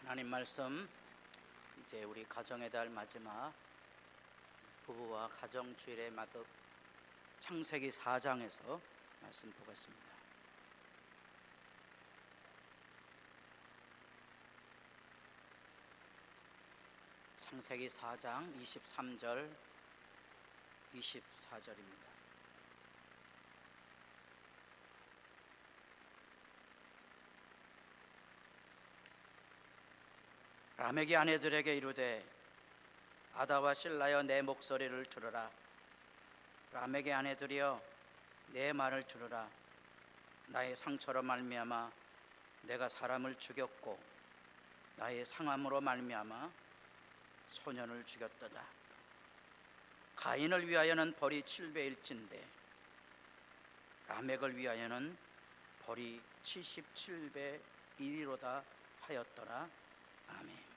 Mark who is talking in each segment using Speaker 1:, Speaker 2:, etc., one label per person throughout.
Speaker 1: 하나님 말씀, 이제 우리 가정의 달 마지막 부부와 가정 주일의 마득 창세기 4장에서 말씀 보겠습니다. 창세기 4장 23절 24절입니다. 라멕이 아내들에게 이르되 아다와 실라여 내 목소리를 들으라. 라멕의 아내들이여 내 말을 들으라. 나의 상처로 말미암아 내가 사람을 죽였고 나의 상함으로 말미암아 소년을 죽였도다. 가인을 위하여는 벌이 7배일진데 라멕을 위하여는 벌이 77배 1이로다 하였더라. 아멘.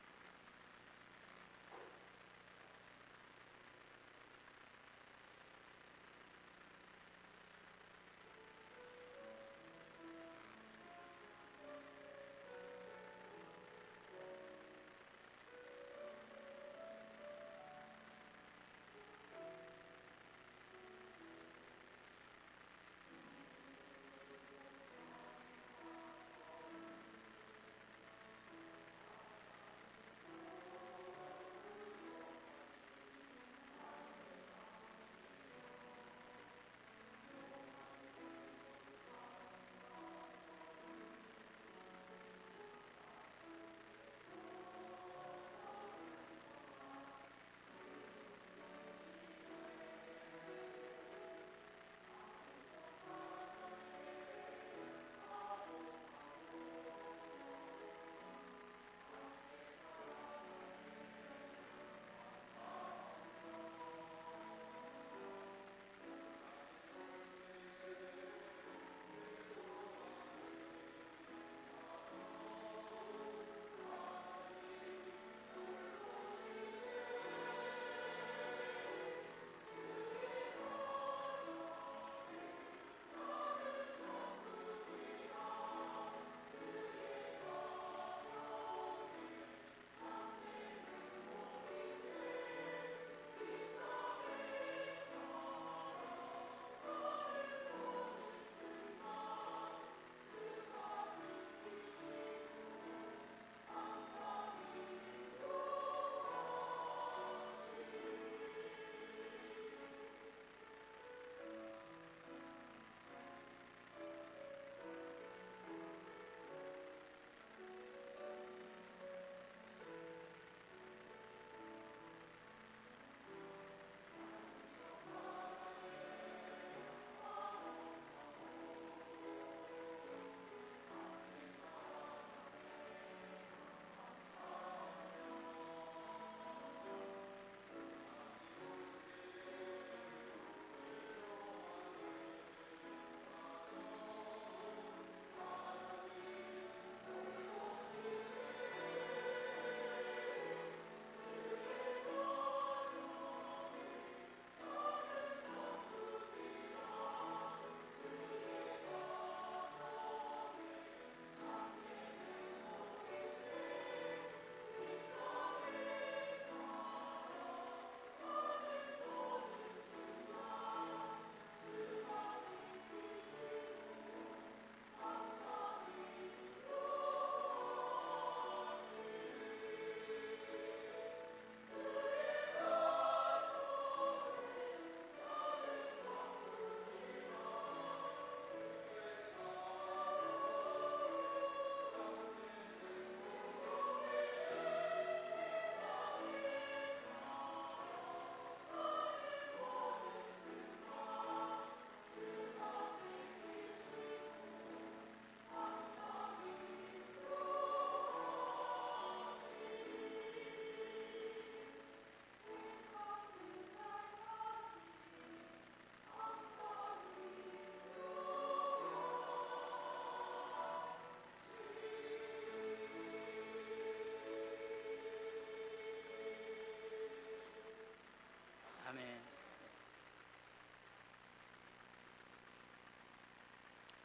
Speaker 1: 아멘.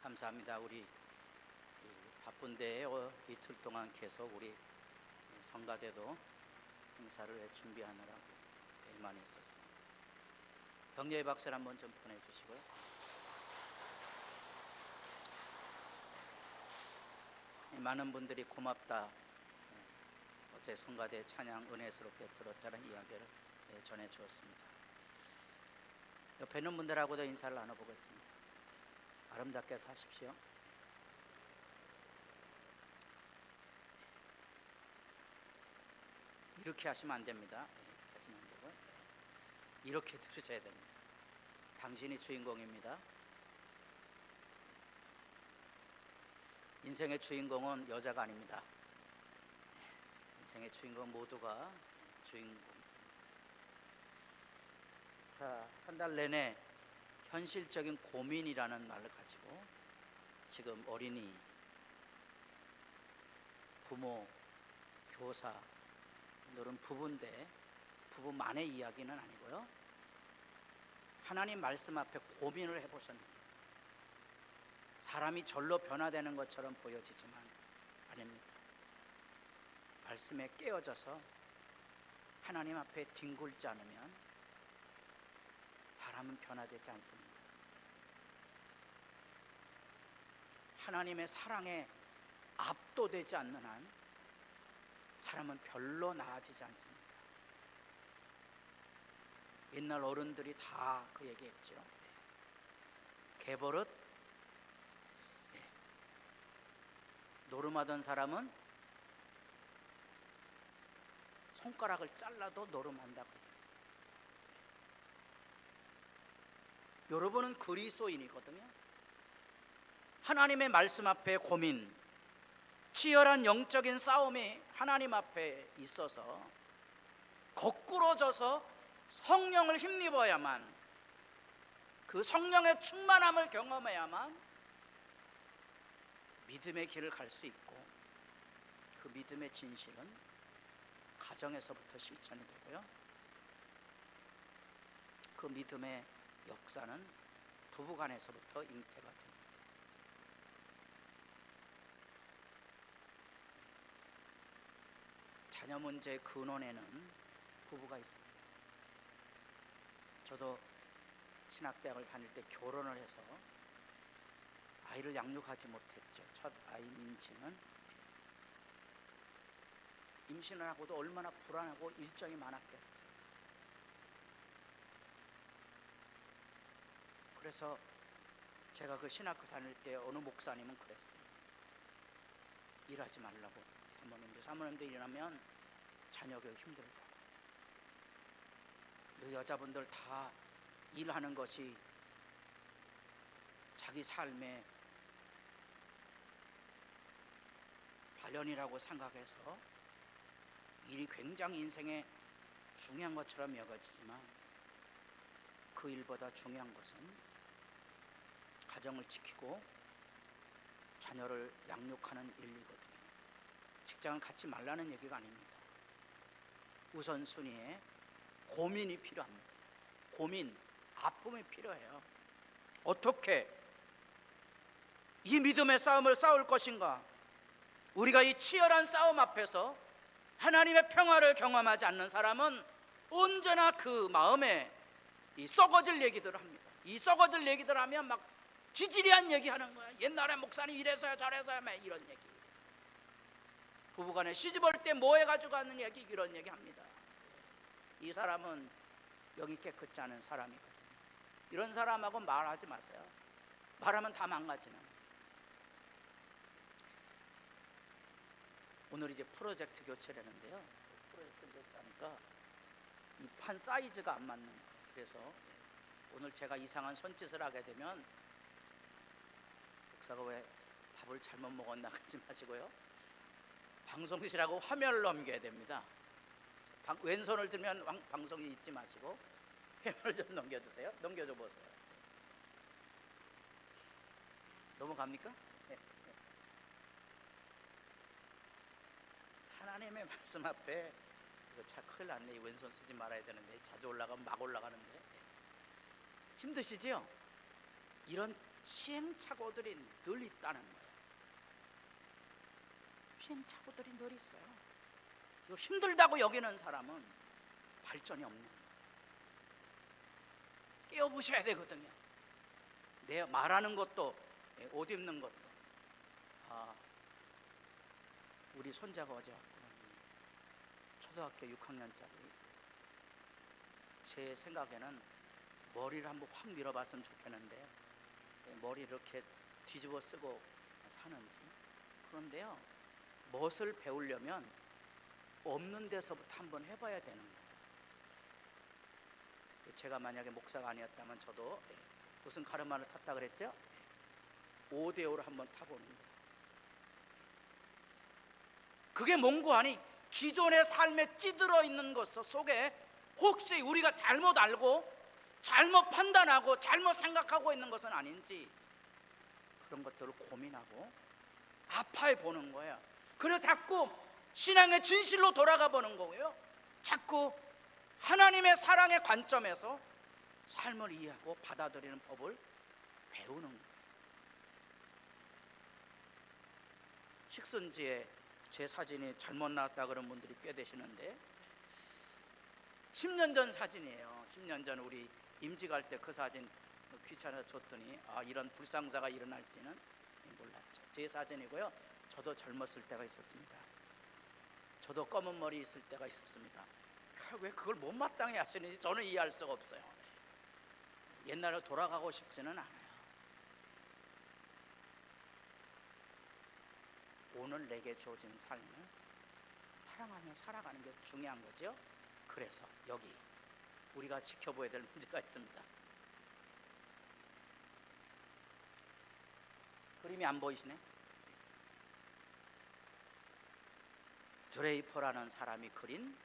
Speaker 1: 감사합니다. 우리 바쁜데 이틀 동안 계속 우리 성가대도 행사를 준비하느라고 많이 있었습니다. 격려의 박수를 한번 좀 보내주시고요. 많은 분들이 고맙다, 어제 성가대 찬양 은혜스럽게 들었다는 이야기를 전해 주었습니다. 옆에 있는 분들하고도 인사를 나눠보겠습니다. 아름답게 사십시오. 이렇게 하시면 안 됩니다. 이렇게 하시면 안 되고 이렇게 들으셔야 됩니다. 당신이 주인공입니다. 인생의 주인공은 여자가 아닙니다. 인생의 주인공 모두가 주인공. 자, 한 달 내내 현실적인 고민이라는 말을 가지고 지금 어린이, 부모, 교사, 오늘은 부부인데 부부만의 이야기는 아니고요. 하나님 말씀 앞에 고민을 해보셨는데 사람이 절로 변화되는 것처럼 보여지지만 아닙니다. 말씀에 깨어져서 하나님 앞에 뒹굴지 않으면 사람은 변화되지 않습니다. 하나님의 사랑에 압도되지 않는 한 사람은 별로 나아지지 않습니다. 옛날 어른들이 다 그 얘기했죠. 개버릇, 노름하던 사람은 손가락을 잘라도 노름한다고. 여러분은 그리스도인이거든요. 하나님의 말씀 앞에 고민, 치열한 영적인 싸움이 하나님 앞에 있어서 거꾸로져서 성령을 힘입어야만, 그 성령의 충만함을 경험해야만 믿음의 길을 갈 수 있고, 그 믿음의 진실은 가정에서부터 실천이 되고요. 그 믿음의 역사는 부부간에서부터 잉태가 됩니다. 자녀 문제의 근원에는 부부가 있습니다. 저도 신학대학을 다닐 때 결혼을 해서 아이를 양육하지 못했죠. 첫 아이 임신은. 임신을 하고도 얼마나 불안하고 일정이 많았겠어요. 그래서 제가 그 신학교 다닐 때 어느 목사님은 그랬어요. 일하지 말라고. 사모님도 일하면 자녀 교육 힘들다고. 그 여자분들 다 일하는 것이 자기 삶의 발현이라고 생각해서 일이 굉장히 인생에 중요한 것처럼 여겨지지만 그 일보다 중요한 것은 가정을 지키고 자녀를 양육하는 일이거든요. 직장을 갖지 말라는 얘기가 아닙니다. 우선순위에 고민이 필요합니다. 고민, 아픔이 필요해요. 어떻게 이 믿음의 싸움을 싸울 것인가? 우리가 이 치열한 싸움 앞에서 하나님의 평화를 경험하지 않는 사람은 언제나 그 마음에 이 썩어질 얘기들을 합니다. 이 썩어질 얘기들 하면 막 지지리한 얘기하는 거야. 옛날에 목사님 이래서야 저래서야 막 이런 얘기. 부부간에 시집올 때 뭐 해가지고 하는 얘기, 이런 얘기 합니다. 이 사람은 영이 깨끗지 않은 사람이거든요. 이런 사람하고 말하지 마세요. 말하면 다 망가지는. 오늘 이제 프로젝트 교체를 했는데요. 프로젝트 교체하니까 이 판 사이즈가 안 맞는 거예요. 그래서 오늘 제가 이상한 손짓을 하게 되면 목사가 왜 밥을 잘못 먹었나 하지 마시고요. 방송실하고 화면을 넘겨야 됩니다. 왼손을 들면 방송이 잊지 마시고 화면을 좀 넘겨주세요. 넘겨줘 보세요. 넘어갑니까? 네. 하나님의 말씀 앞에 이거 참 큰일 났네. 이 왼손 쓰지 말아야 되는데 자주 올라가면 막 올라가는데 힘드시죠? 이런 시행착오들이 늘 있다는 거예요. 시행착오들이 늘 있어요. 힘들다고 여기는 사람은 발전이 없는 거예요. 깨어보셔야 되거든요. 내 말하는 것도, 옷 입는 것도. 우리 손자가 어제 왔거든요. 초등학교 6학년짜리. 제 생각에는 머리를 한번 확 밀어봤으면 좋겠는데, 머리 이렇게 뒤집어 쓰고 사는지. 그런데요, 무엇을 배우려면 없는 데서부터 한번 해봐야 되는 거예요. 제가 만약에 목사가 아니었다면 저도 무슨 가르마를 탔다 그랬죠? 5대5를 한번 타보는 거예요. 그게 뭔고 하니, 기존의 삶에 찌들어 있는 것 속에 혹시 우리가 잘못 알고 잘못 판단하고 잘못 생각하고 있는 것은 아닌지, 그런 것들을 고민하고 아파해 보는 거예요. 그래서 자꾸 신앙의 진실로 돌아가 보는 거고요. 자꾸 하나님의 사랑의 관점에서 삶을 이해하고 받아들이는 법을 배우는 거예요. 식선지에 제 사진이 잘못 나왔다 그런 분들이 꽤 되시는데, 10년 전 사진이에요. 10년 전 우리 임직 갈 때 그 사진 귀찮아서 줬더니 이런 불상사가 일어날지는 몰랐죠. 제 사진이고요. 저도 젊었을 때가 있었습니다. 저도 검은 머리 있을 때가 있었습니다. 왜 그걸 못마땅해 하시는지 저는 이해할 수가 없어요. 옛날로 돌아가고 싶지는 않아요. 오늘 내게 주어진 삶을 사랑하며 살아가는 게 중요한 거죠. 그래서 여기 우리가 지켜봐야 될 문제가 있습니다. 그림이 안 보이시네? 드레이퍼라는 사람이 그린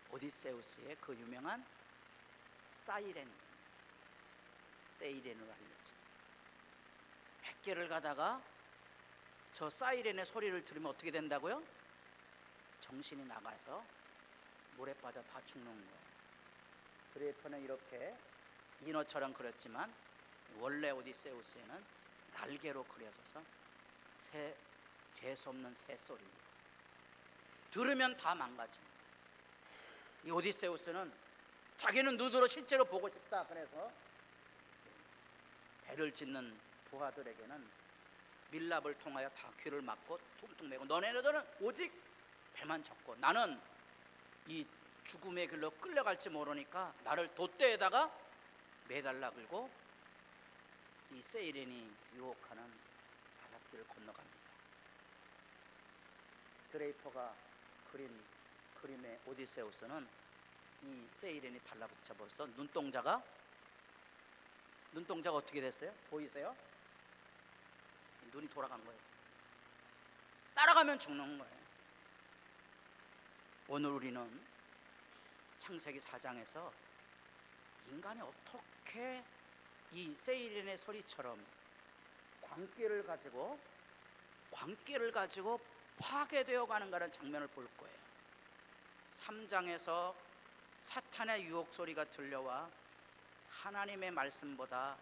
Speaker 1: 오디세우스의 그 유명한 세이렌으로 알려져. 100개를 가다가 저 사이렌의 소리를 들으면 어떻게 된다고요? 정신이 나가서 물에 빠져 다 죽는 거예요. 드레이퍼는 이렇게 인어처럼 그렸지만 원래 오디세우스에는 날개로 그려져서 재수없는 새소리입니다. 들으면 다 망가집니다. 이 오디세우스는 자기는 눈으로 실제로 보고 싶다 그래서 배를 짓는 부하들에게는 밀랍을 통하여 다 귀를 막고 퉁퉁 매고, 너네들은 오직 배만 젓고 나는 이 죽음의 길로 끌려갈지 모르니까 나를 돛대에다가 매달라 끌고 이 세이렌이 유혹하는 바닷길을 건너갑니다. 드레이퍼가 그린 그림의 오디세우스는 이 세이렌이 달라붙어버려서 눈동자가 어떻게 됐어요? 보이세요? 눈이 돌아간 거예요. 따라가면 죽는 거예요. 오늘 우리는 창세기 4장에서 인간이 어떻게 이 세이렌의 소리처럼 광기를 가지고 파괴되어 가는가라는 장면을 볼 거예요. 3장에서 사탄의 유혹 소리가 들려와 하나님의 말씀보다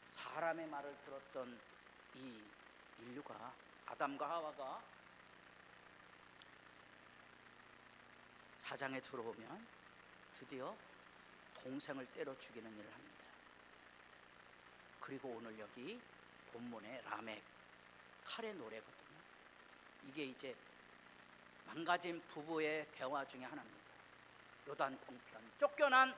Speaker 1: 사람의 말을 들었던 이 인류가, 아담과 하와가 4장에 들어오면 드디어 동생을 때려 죽이는 일을 합니다. 그리고 오늘 여기 본문의 라멕, 칼의 노래거든요. 이게 이제 망가진 부부의 대화 중에 하나입니다. 요단 동편, 쫓겨난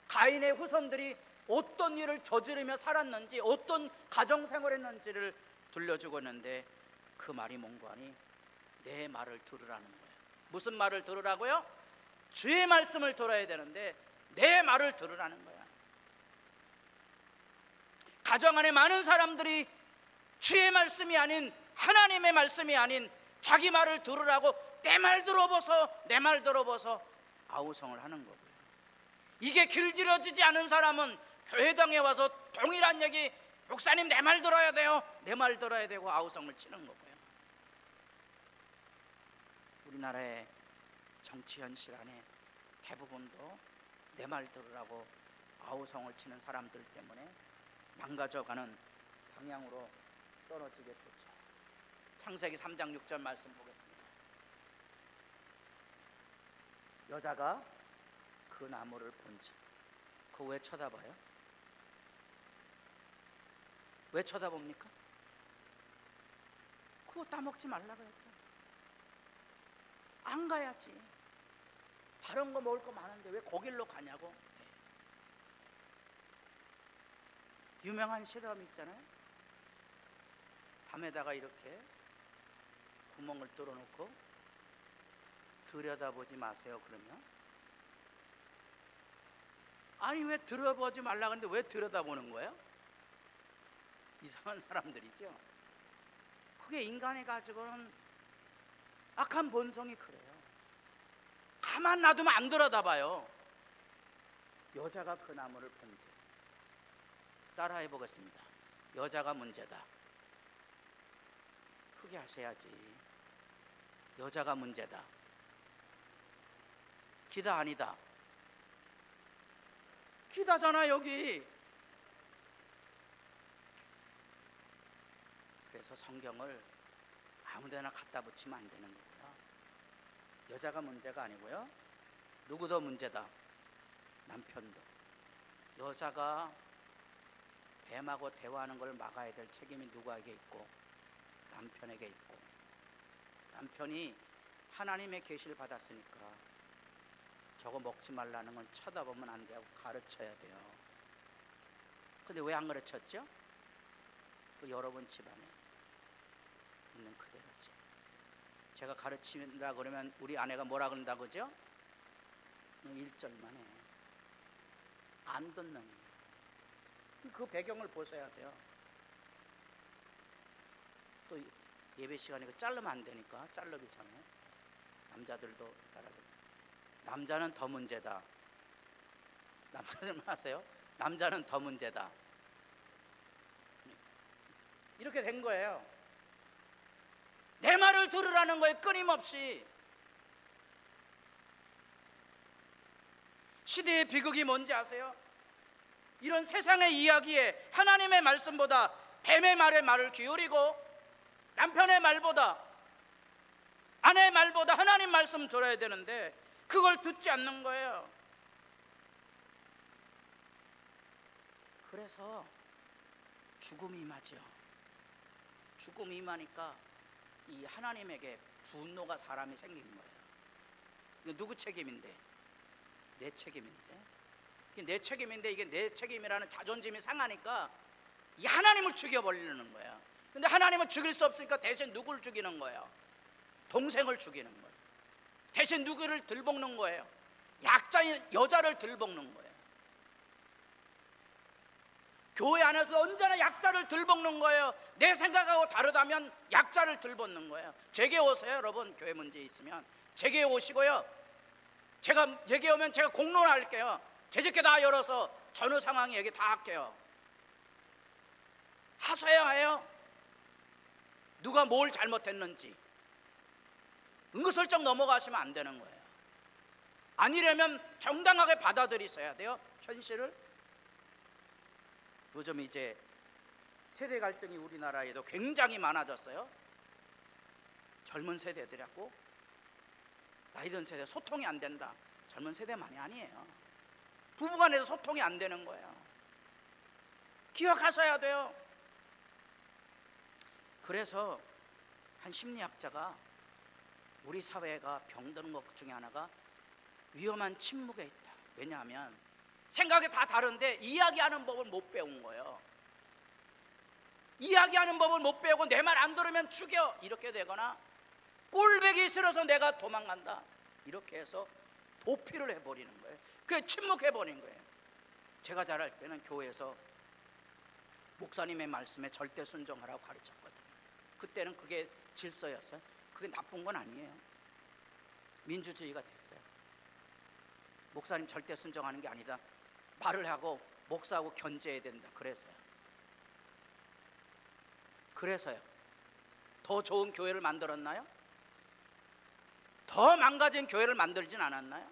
Speaker 1: 가인의 후손들이 어떤 일을 저지르며 살았는지, 어떤 가정생활을 했는지를 들려주고 있는데, 그 말이 뭔가 하니 내 말을 들으라는 거예요. 무슨 말을 들으라고요? 주의 말씀을 들어야 되는데 내 말을 들으라는 거야. 가정 안에 많은 사람들이 주의 말씀이 아닌, 하나님의 말씀이 아닌 자기 말을 들으라고 내 말 들어보소 아우성을 하는 거고요. 이게 길들여지지 않은 사람은 교회당에 와서 동일한 얘기, 목사님 내 말 들어야 돼요, 내 말 들어야 되고 아우성을 치는 거고요. 우리나라의 정치 현실 안에 대부분도 내 말 들으라고 아우성을 치는 사람들 때문에 망가져가는 방향으로 떨어지게 되죠. 창세기 3장 6절 말씀 보겠습니다. 여자가 그 나무를 본즉. 그거 왜 쳐다봐요? 왜 쳐다봅니까? 그거 따먹지 말라고 했잖아. 안 가야지. 다른 거 먹을 거 많은데 왜 거길로 가냐고. 유명한 실험 있잖아요. 밤에다가 이렇게 구멍을 뚫어놓고 들여다보지 마세요 그러면, 아니 왜 들여다보지 말라 그러는데 왜 들여다보는 거예요? 이상한 사람들이죠. 그게 인간이 가지고는 악한 본성이 그래요. 가만 놔두면 안 들여다봐요. 여자가 그 나무를 본즉. 따라해 보겠습니다. 여자가 문제다. 크게 하셔야지. 여자가 문제다. 기다 아니다. 기다잖아 여기. 그래서 성경을 아무데나 갖다 붙이면 안 되는 거고요. 여자가 문제가 아니고요. 누구도 문제다. 남편도. 여자가 뱀하고 대화하는 걸 막아야 될 책임이 누구에게 있고? 남편에게 있고. 남편이 하나님의 계시를 받았으니까 저거 먹지 말라는 건 쳐다보면 안 되고 가르쳐야 돼요. 근데 왜 안 가르쳤죠? 그 여러분 집안에 있는 그대로죠. 제가 가르친다 그러면 우리 아내가 뭐라 그런다 그러죠? 1절만 해. 안 듣는. 그 배경을 보셔야 돼요. 또 예배 시간에 자르면 안 되니까 자르기 전에 남자들도 따라서 남자는 더 문제다. 남자들 아세요? 남자는 더 문제다. 이렇게 된 거예요. 내 말을 들으라는 거예요. 끊임없이. 시대의 비극이 뭔지 아세요? 이런 세상의 이야기에 하나님의 말씀보다 뱀의 말을 기울이고 남편의 말보다 아내의 말보다 하나님 말씀 들어야 되는데 그걸 듣지 않는 거예요. 그래서 죽음이 임하죠. 죽음이 임하니까 이 하나님에게 분노가 사람이 생긴 거예요. 이거 누구 책임인데? 내 책임인데? 이게 내 책임인데 이게 내 책임이라는 자존심이 상하니까 이 하나님을 죽여버리는 거예요. 근데 하나님은 죽일 수 없으니까 대신 누구를 죽이는 거예요? 동생을 죽이는 거예요. 대신 누구를 들볶는 거예요? 약자인 여자를 들볶는 거예요. 교회 안에서 언제나 약자를 들볶는 거예요. 내 생각하고 다르다면 약자를 들볶는 거예요. 제게 오세요 여러분. 교회 문제 있으면 제게 오시고요. 제게 오면 제가 공론할게요. 제집게 다 열어서 전후 상황 얘기 다 할게요. 하셔야 해요. 누가 뭘 잘못했는지 은근슬쩍 넘어가시면 안 되는 거예요. 아니려면 정당하게 받아들이셔야 돼요. 현실을. 요즘 이제 세대 갈등이 우리나라에도 굉장히 많아졌어요. 젊은 세대들하고 나이 든 세대 소통이 안 된다. 젊은 세대만이 아니에요. 부부간에도 소통이 안 되는 거예요. 기억하셔야 돼요. 그래서 한 심리학자가 우리 사회가 병드는 것 중에 하나가 위험한 침묵에 있다. 왜냐하면 생각이 다 다른데 이야기하는 법을 못 배운 거예요. 이야기하는 법을 못 배우고 내 말 안 들으면 죽여 이렇게 되거나 꼴배기 싫어서 내가 도망간다 이렇게 해서 도피를 해버리는 거예요. 그게 침묵해버린 거예요. 제가 자랄 때는 교회에서 목사님의 말씀에 절대 순종하라고 가르쳤거든요. 그때는 그게 질서였어요. 그게 나쁜 건 아니에요. 민주주의가 됐어요. 목사님 절대 순종하는 게 아니다. 말을 하고 목사하고 견제해야 된다. 그래서요. 더 좋은 교회를 만들었나요? 더 망가진 교회를 만들진 않았나요?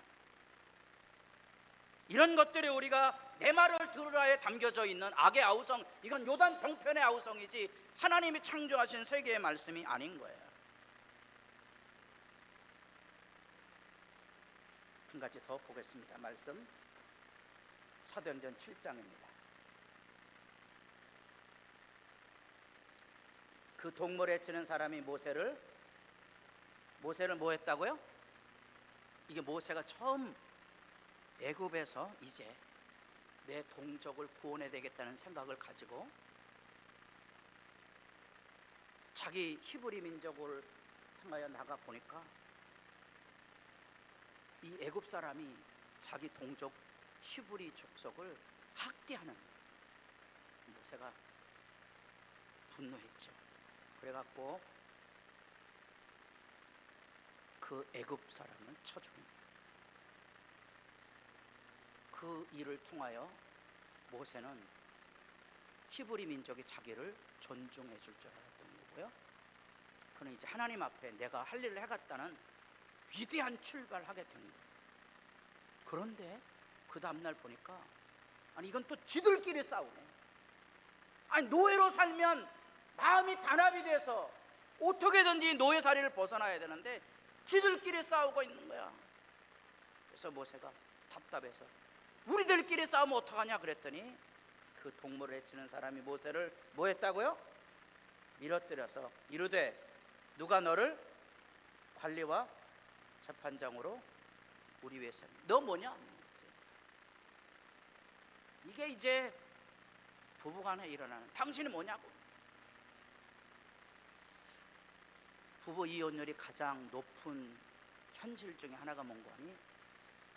Speaker 1: 이런 것들이 우리가 내 말을 들으라에 담겨져 있는 악의 아우성, 이건 요단 동편의 아우성이지 하나님이 창조하신 세계의 말씀이 아닌 거예요. 한 가지 더 보겠습니다. 말씀 사도행전 7장입니다. 그 동물에 치는 사람이 모세를 뭐 했다고요? 이게 모세가 처음 애굽에서 이제 내 동족을 구원해야 되겠다는 생각을 가지고 자기 히브리 민족을 향하여 나가 보니까 이 애굽 사람이 자기 동족 히브리 족속을 학대하는, 모세가 분노했죠. 그래갖고 그 애굽 사람을 쳐 죽입니다. 그 일을 통하여 모세는 히브리 민족이 자기를 존중해 줄 줄 알았던 거고요. 그는 이제 하나님 앞에 내가 할 일을 해갔다는 위대한 출발하게 된 거예요. 그런데 그 다음날 보니까 아니 이건 또 지들끼리 싸우네. 아니 노예로 살면 마음이 단합이 돼서 어떻게든지 노예살이를 벗어나야 되는데 지들끼리 싸우고 있는 거야. 그래서 모세가 답답해서 우리들끼리 싸우면 어떡하냐 그랬더니 그 동물을 해치는 사람이 모세를 뭐 했다고요? 밀어뜨려서 이르되 누가 너를 관리와 재판장으로 우리 위에 세웠냐? 너 뭐냐? 이게 이제 부부간에 일어나는, 당신이 뭐냐고. 부부 이혼율이 가장 높은 현실 중에 하나가 뭔가 하니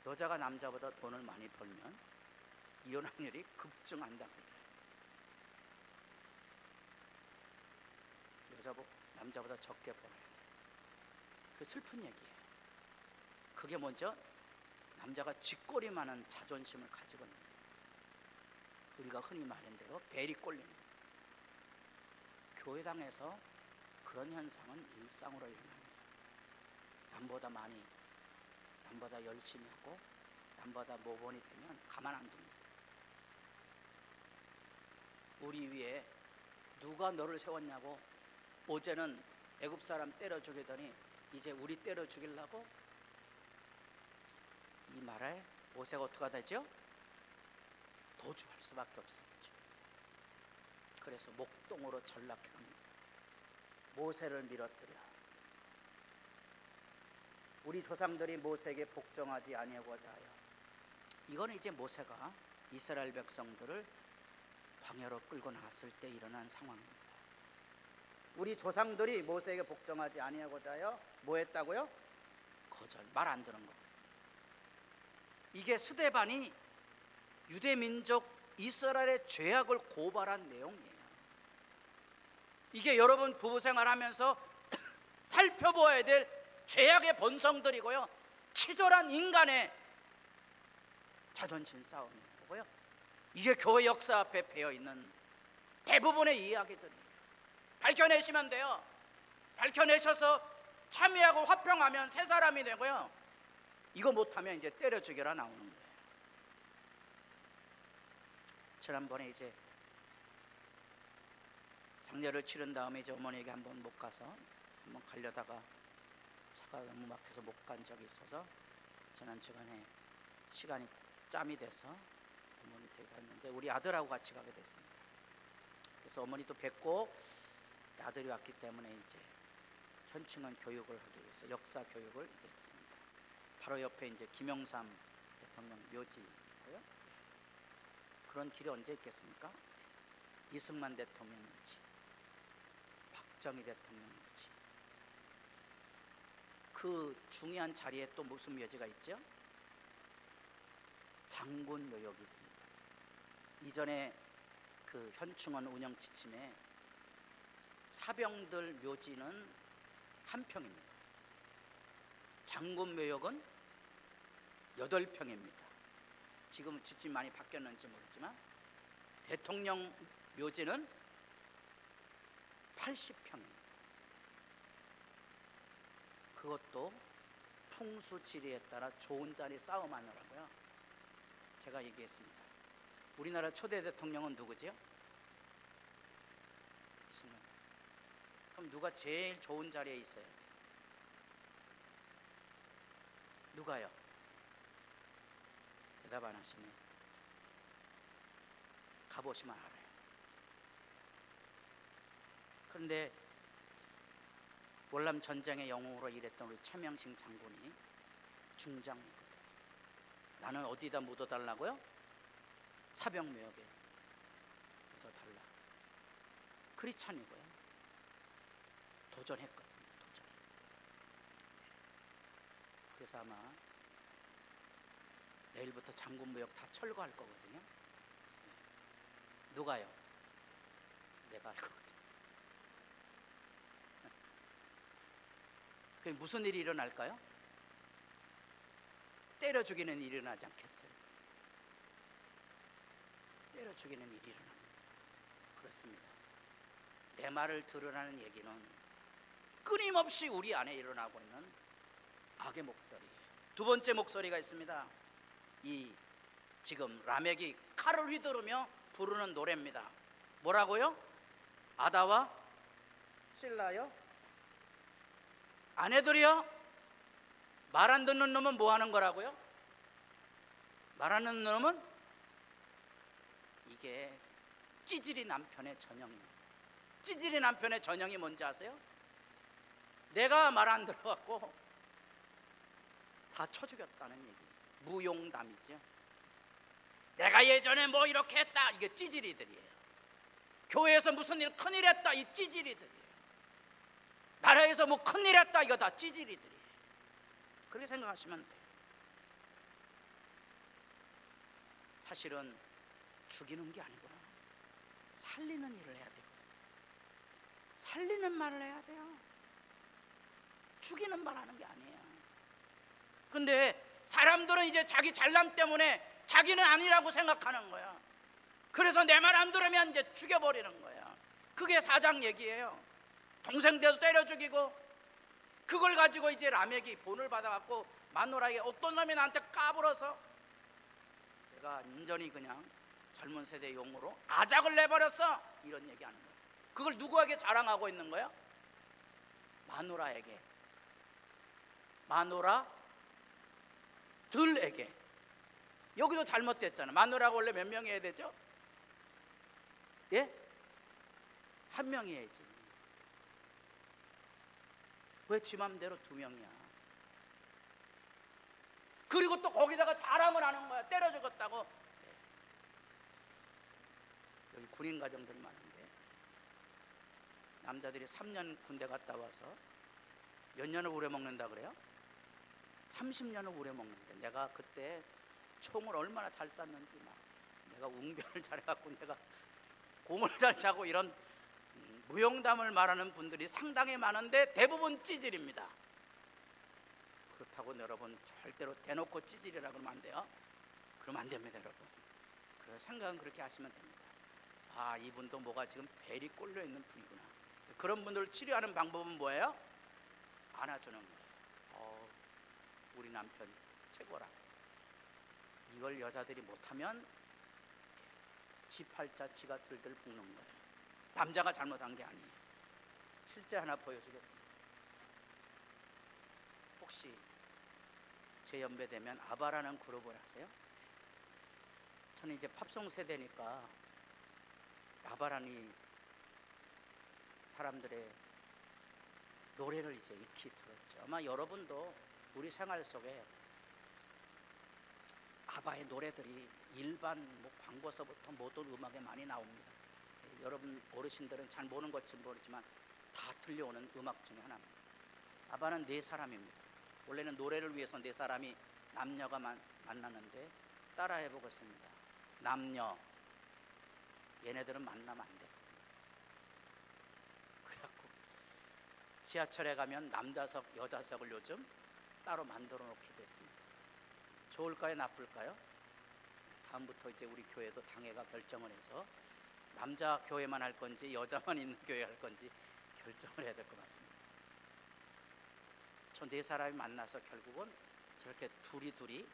Speaker 1: 여자가 남자보다 돈을 많이 벌면 이혼 확률이 급증한다고 그래요. 남자보다 적게 벌어야 돼. 그 슬픈 얘기예요. 그게 먼저 남자가 쥐꼬리 많은 자존심을 가지고 있는 거예요. 우리가 흔히 말하는 대로 벨이 꼴리는 거예요. 교회당에서 그런 현상은 일상으로 일어납니다. 남보다 많이, 남보다 열심히 하고 남보다 모범이 되면 가만 안 둡니다. 우리 위에 누가 너를 세웠냐고. 어제는 애굽 사람 때려 죽이더니 이제 우리 때려 죽이려고. 이 말에 모세가 어떻게 되죠? 도주할 수밖에 없습니다. 그래서 목동으로 전락해 갑니다. 모세를 밀어뜨려. 우리 조상들이 모세에게 복종하지 아니하고자 하여. 이건 이제 모세가 이스라엘 백성들을 광야로 끌고 나왔을 때 일어난 상황입니다. 우리 조상들이 모세에게 복종하지 아니하고자 하여 뭐 했다고요? 거절, 말 안 듣는 거. 이게 스데반이 유대민족 이스라엘의 죄악을 고발한 내용이에요. 이게 여러분 부부생활하면서 살펴보아야 될 죄악의 본성들이고요, 치졸한 인간의 자존심 싸움이고요. 이게 교회 역사 앞에 배어있는 대부분의 이야기들이에요. 밝혀내시면 돼요. 밝혀내셔서 참여하고 화평하면 새 사람이 되고요. 이거 못하면 이제 때려 죽여라 나오는 거예요. 지난번에 이제 장례를 치른 다음에 이제 어머니에게 한번 못 가서, 한번 가려다가 차가 너무 막혀서 못 간 적이 있어서 지난 주간에 시간이 짬이 돼서 어머니 댁에 갔는데 우리 아들하고 같이 가게 됐습니다. 그래서 어머니도 뵙고 아들이 왔기 때문에 이제 현충원 교육을 하기 위해서 역사 교육을 이제 했습니다. 바로 옆에 이제 김영삼 대통령 묘지고요. 그런 길이 언제 있겠습니까? 이승만 대통령 묘지, 박정희 대통령 묘지. 그 중요한 자리에 또 무슨 묘지가 있죠? 장군 묘역이 있습니다. 이전에 그 현충원 운영 지침에 사병들 묘지는 한 평입니다. 장군 묘역은 8평입니다. 지금 지침 많이 바뀌었는지 모르지만 대통령 묘지는 80평입니다. 그것도 풍수지리에 따라 좋은 자리 싸움하느라고요. 제가 얘기했습니다. 우리나라 초대 대통령은 누구지요? 이승만. 그럼 누가 제일 좋은 자리에 있어요? 누가요? 대답 안 하시네. 가보시면 알아요. 그런데 월남 전쟁의 영웅으로 일했던 우리 최명식 장군이 중장이거든. 나는 어디다 묻어달라고요? 사병묘역에 묻어달라. 그리 찬이고요. 도전했거든요. 도전. 그래서 아마 내일부터 장군무역 다 철거할 거거든요. 누가요? 내가 할 거거든요. 그게 무슨 일이 일어날까요? 때려 죽이는 일이 일어나지 않겠어요? 때려 죽이는 일이 일어납니다. 그렇습니다. 내 말을 들으라는 얘기는 끊임없이 우리 안에 일어나고 있는 악의 목소리예요. 두 번째 목소리가 있습니다. 이 지금 라멕이 칼을 휘두르며 부르는 노래입니다. 뭐라고요? 아다와 실라요? 아내들이요? 말 안 듣는 놈은 뭐 하는 거라고요? 말 안 듣는 놈은 이게 찌질이 남편의 전형입니다. 찌질이 남편의 전형이 뭔지 아세요? 내가 말 안 들어갖고 다 쳐 죽였다는 얘기. 무용담이죠. 내가 예전에 뭐 이렇게 했다. 이게 찌질이들이에요. 교회에서 무슨 일 큰일 했다. 이 찌질이들이에요. 나라에서 뭐 큰일 했다. 이거 다 찌질이들이에요. 그렇게 생각하시면 돼요. 사실은 죽이는 게 아니구나. 살리는 일을 해야 돼요. 살리는 말을 해야 돼요. 죽이는 말 하는 게 아니에요. 근데 사람들은 이제 자기 잘남 때문에 자기는 아니라고 생각하는 거야. 그래서 내 말 안 들으면 이제 죽여버리는 거야. 그게 사장 얘기예요. 동생들도 때려 죽이고, 그걸 가지고 이제 라멕이 본을 받아갖고 마누라에게 어떤 놈이 나한테 까불어서 내가 인전히 그냥 젊은 세대 용어로 아작을 내버렸어, 이런 얘기하는 거야. 그걸 누구에게 자랑하고 있는 거야? 마누라에게, 마누라들에게. 여기도 잘못됐잖아. 마누라가 원래 몇 명이어야 되죠? 예? 한 명이어야지. 왜 지 맘대로 두 명이야? 그리고 또 거기다가 자랑을 하는 거야. 때려 죽었다고. 여기 군인 가정들이 많은데 남자들이 3년 군대 갔다 와서 몇 년을 우려먹는다 그래요? 30년을 우려먹는데, 내가 그때 총을 얼마나 잘 쐈는지, 막 내가 웅변을 잘해갖고 내가 공을 잘 차고, 이런 무용담을 말하는 분들이 상당히 많은데 대부분 찌질입니다. 그렇다고 여러분 절대로 대놓고 찌질이라고 그러면 안 돼요. 그러면 안 됩니다, 여러분. 그 생각은 그렇게 하시면 됩니다. 아, 이분도 뭐가 지금 벨이 꼴려 있는 분이구나. 그런 분들을 치료하는 방법은 뭐예요? 안아주는 거예요. 우리 남편 최고라. 이걸 여자들이 못하면 지 팔자 지가 들들 볶는 거예요. 남자가 잘못한 게 아니에요. 실제 하나 보여주겠습니다. 혹시 제 연배 되면 아바라는 그룹을 아세요? 저는 이제 팝송 세대니까 아바라니 사람들의 노래를 이제 익히 들었죠. 아마 여러분도 우리 생활 속에 아바의 노래들이 일반 뭐 광고서부터 모든 음악에 많이 나옵니다. 여러분 어르신들은 잘 모르는 것인지 모르지만 다 들려오는 음악 중에 하나입니다. 아바는 네 사람입니다. 원래는 노래를 위해서 네 사람이 남녀가 만나는데 따라해 보겠습니다. 남녀, 얘네들은 만나면 안 돼요. 그래갖고 지하철에 가면 남자석, 여자석을 요즘 따로 만들어 놓기도 했습니다. 좋을까요, 나쁠까요? 다음부터 이제 우리 교회도 당회가 결정을 해서 남자 교회만 할 건지 여자만 있는 교회 할 건지 결정을 해야 될 것 같습니다. 저 네 사람이 만나서 결국은 저렇게 둘이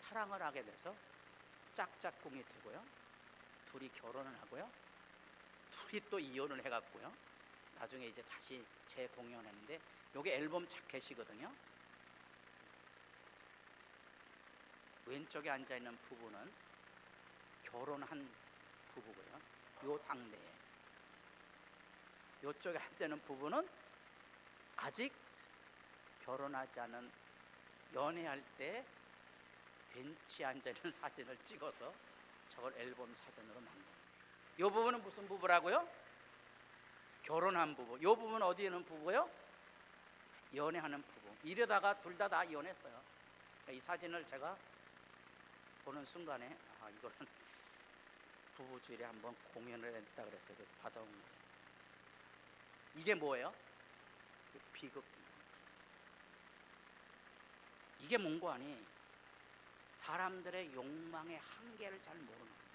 Speaker 1: 사랑을 하게 돼서 짝짝꿍이 되고요, 둘이 결혼을 하고요, 둘이 또 이혼을 해갖고요, 나중에 이제 다시 재공연했는데 요게 앨범 자켓이거든요. 왼쪽에 앉아 있는 부부는 결혼한 부부고요. 요 당대에. 요쪽에 앉아 있는 부부는 아직 결혼하지 않은 연애할 때 벤치에 앉아 있는 사진을 찍어서 저걸 앨범 사진으로 만든. 요 부부는 무슨 부부라고요? 결혼한 부부. 요 부부는 어디에 있는 부부요? 연애하는 부부. 이러다가 둘 다 이혼했어요. 이 사진을 제가 보는 순간에 이거는 부부주일에 한번 공연을 했다 그랬어요. 그래서 받아온 거예요. 이게 뭐예요? 비극. 이게 뭔고 하니 사람들의 욕망의 한계를 잘 모르는 거예요.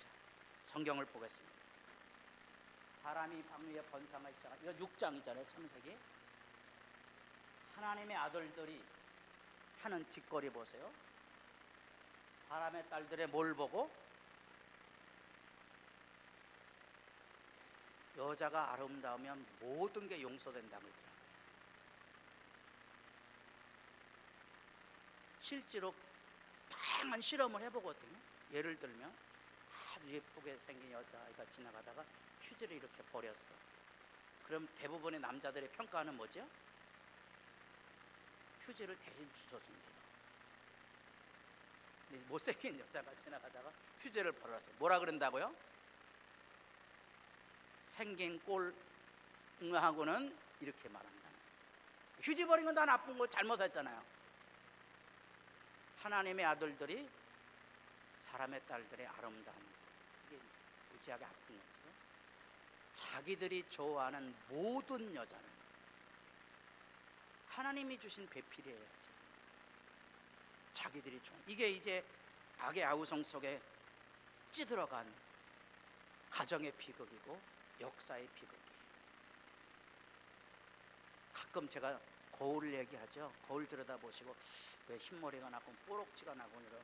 Speaker 1: 자, 성경을 보겠습니다. 사람이 방 위에 번성하기 시작한, 이거 6장이잖아요. 창세기. 하나님의 아들들이 하는 짓거리 보세요. 사람의 딸들의 뭘 보고? 여자가 아름다우면 모든 게 용서된다고 그러더라고요. 실제로 다양한 실험을 해보거든요. 예를 들면 아주 예쁘게 생긴 여자아이가 지나가다가 휴지를 이렇게 버렸어. 그럼 대부분의 남자들의 평가는 뭐죠? 휴지를 대신 주워줍니다. 못생긴 여자가 지나가다가 휴지를 버렸어요. 뭐라 그런다고요? 생긴 꼴하고는 이렇게 말한다. 휴지 버린 건 다 나쁜 거 잘못했잖아요. 하나님의 아들들이 사람의 딸들의 아름다움, 이게 무지하게 아픈 거죠. 자기들이 좋아하는 모든 여자는 하나님이 주신 배필이에요. 자기들이 좋아하는, 이게 이제 악의 아우성 속에 찌들어간 가정의 비극이고 역사의 비극이에요. 가끔 제가 거울 얘기하죠. 거울 들여다보시고 왜 흰머리가 나고 뽀록지가 나고 이런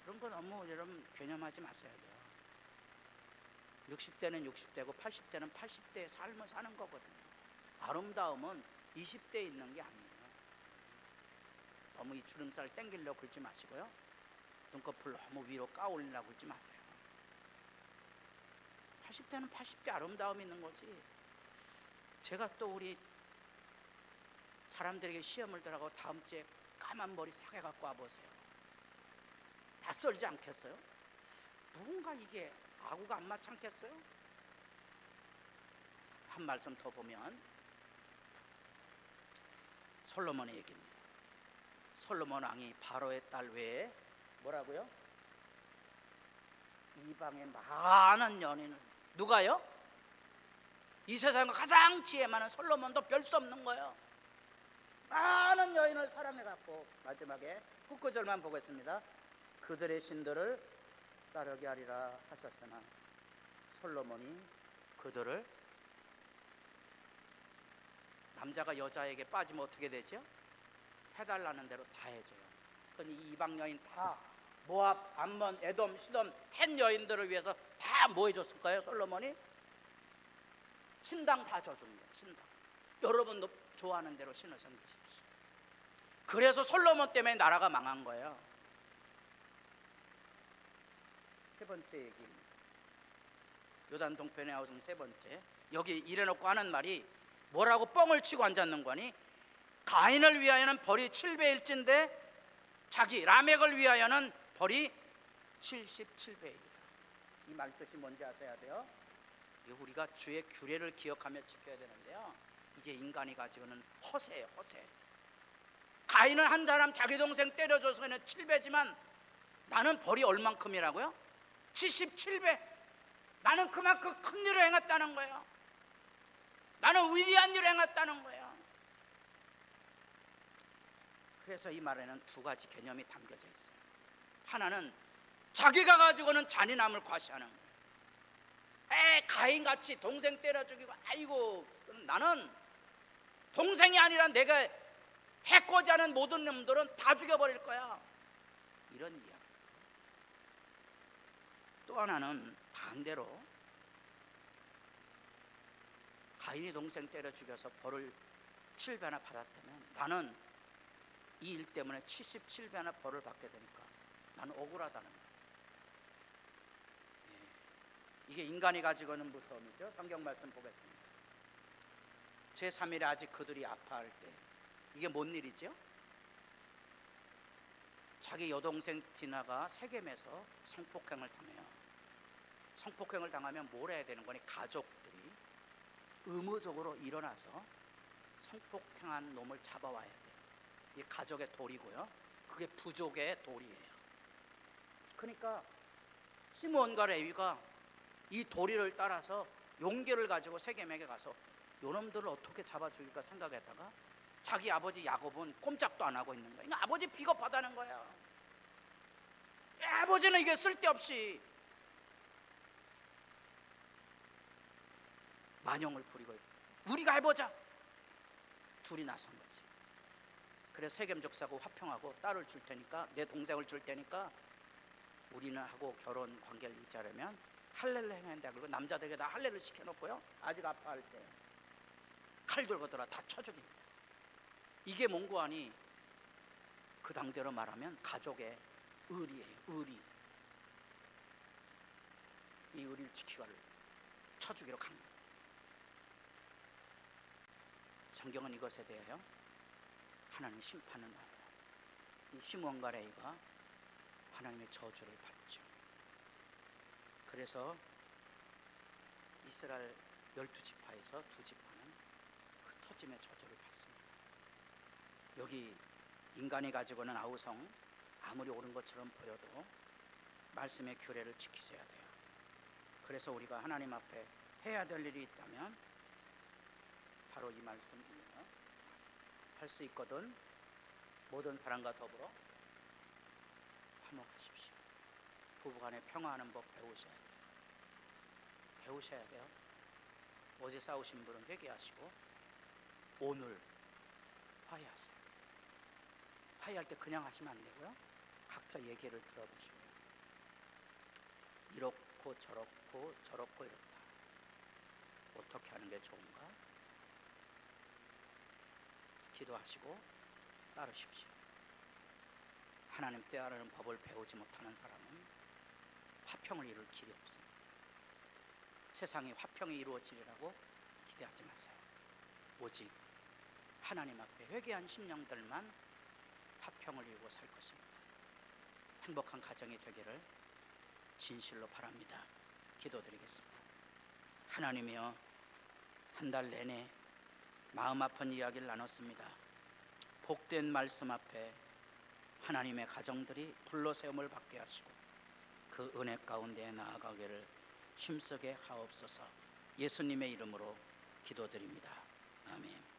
Speaker 1: 그런 거 너무 여러분 개념하지 마셔야 돼요. 60대는 60대고 80대는 80대의 삶을 사는 거거든요. 아름다움은 20대에 있는 게 아니에요. 너무 이 주름살 땡기려고 긁지 마시고요. 눈꺼풀 너무 위로 까올리려고 긁지 마세요. 80대는 80대 아름다움이 있는 거지. 제가 또 우리 사람들에게 시험을 들어가고 다음 주에 까만 머리 사게 갖고 와보세요. 다 썰지 않겠어요? 뭔가 이게 아구가 안 맞지 않겠어요? 한 말씀 더 보면 솔로몬의 얘기입니다. 솔로몬 왕이 바로의 딸 외에 뭐라고요? 이방의 많은 연인을, 누가요? 이 세상에 가장 지혜 많은 솔로몬도 별 수 없는 거예요. 많은 여인을 사랑해갖고 마지막에 9절만 보겠습니다. 그들의 신들을 따르게 하리라 하셨으나 솔로몬이 그들을, 남자가 여자에게 빠지면 어떻게 되죠? 해달라는 대로 다 해줘요. 그건 이 이방 여인 다 모압, 암몬, 에돔, 시돈 한 여인들을 위해서 다 뭐 해줬을까요? 솔로몬이 신당 다 줘줍니다. 신당. 여러분도 좋아하는 대로 신을 섬기십시오. 그래서 솔로몬 때문에 나라가 망한 거예요. 세 번째 얘기입니다. 요단 동편의 아우성 세 번째. 여기 이래놓고 하는 말이 뭐라고 뻥을 치고 앉았는 거니? 가인을 위하여는 벌이 7배일진데 자기 라멕을 위하여는 벌이 77배이다. 이 말 뜻이 뭔지 아셔야 돼요. 우리가 주의 규례를 기억하며 지켜야 되는데요, 이게 인간이 가지고는 허세예요. 허세. 가인은 한 사람 자기 동생 때려줘서는 7배지만 나는 벌이 얼만큼이라고요? 77배. 나는 그만큼 큰 일을 행했다는 거예요. 나는 위대한 일을 행했다는 거예요. 그래서 이 말에는 두 가지 개념이 담겨져 있어요. 하나는 자기가 가지고는 잔인함을 과시하는 거예요. 가인같이 동생 때려 죽이고, 아이고 나는 동생이 아니라 내가 해코지 하는 모든 놈들은 다 죽여버릴 거야, 이런 이야기. 또 하나는 반대로 가인이 동생 때려 죽여서 벌을 7배나 받았다면 나는 이 일 때문에 77배나 벌을 받게 되니까 나는 억울하다는 거예요. 이게 인간이 가지고 있는 무서움이죠. 성경 말씀 보겠습니다. 제3일에 아직 그들이 아파할 때, 이게 뭔 일이죠? 자기 여동생 디나가 세겜에서 성폭행을 당해요. 성폭행을 당하면 뭘 해야 되는 거니? 가족들이 의무적으로 일어나서 성폭행한 놈을 잡아와야 돼요. 이게 가족의 도리고요, 그게 부족의 도리예요. 그러니까 시므온과 레위가 이 도리를 따라서 용기를 가지고 세겜에게 가서 요놈들을 어떻게 잡아줄까 생각했다가 자기 아버지 야곱은 꼼짝도 안 하고 있는 거예요. 아버지 비겁하다는 거야. 아버지는 이게 쓸데없이 만용을 부리고 우리가 해보자. 둘이 나선 거지. 그래서 세겜 족사하고 화평하고 딸을 줄 테니까, 내 동생을 줄 테니까 우리는 하고 결혼 관계를 유지하려면 할례를 행해야 된다. 그리고 남자들에게 다 할례를 시켜놓고요, 아직 아파할 때 칼 들고 들어 다 쳐죽입니다. 이게 뭔고 하니 그 당대로 말하면 가족의 의리예요. 의리. 이 의리를 지키기를 쳐주기로 간 거예요. 성경은 이것에 대하여 하나님 심판을 말해요. 이 시므온과 레위가 하나님의 저주를 받죠. 그래서 이스라엘 12지파에서 2지파는 흩어짐의 저주를 받습니다. 여기 인간이 가지고 있는 아우성, 아무리 옳은 것처럼 보여도 말씀의 규례를 지키셔야 돼요. 그래서 우리가 하나님 앞에 해야 될 일이 있다면 바로 이 말씀이에요. 할 수 있거든 모든 사람과 더불어 화목하십시오. 부부간에 평화하는 법 배우셔야 돼요. 배우셔야 돼요. 어제 싸우신 분은 회개하시고 오늘 화해하세요. 화해할 때 그냥 하시면 안 되고요, 각자 얘기를 들어보시고요. 이렇고 저렇고 저렇고 이렇다. 어떻게 하는 게 좋은가? 기도하시고 따르십시오. 하나님 뜻하는 법을 배우지 못하는 사람은 화평을 이룰 길이 없습니다. 세상에 화평이 이루어지리라고 기대하지 마세요. 오직 하나님 앞에 회개한 심령들만 화평을 이루고 살 것입니다. 행복한 가정이 되기를 진실로 바랍니다. 기도드리겠습니다. 하나님이여, 한 달 내내 마음 아픈 이야기를 나눴습니다. 복된 말씀 앞에 하나님의 가정들이 불러세움을 받게 하시고 그 은혜 가운데 나아가기를 힘쓰게 하옵소서. 예수님의 이름으로 기도드립니다. 아멘.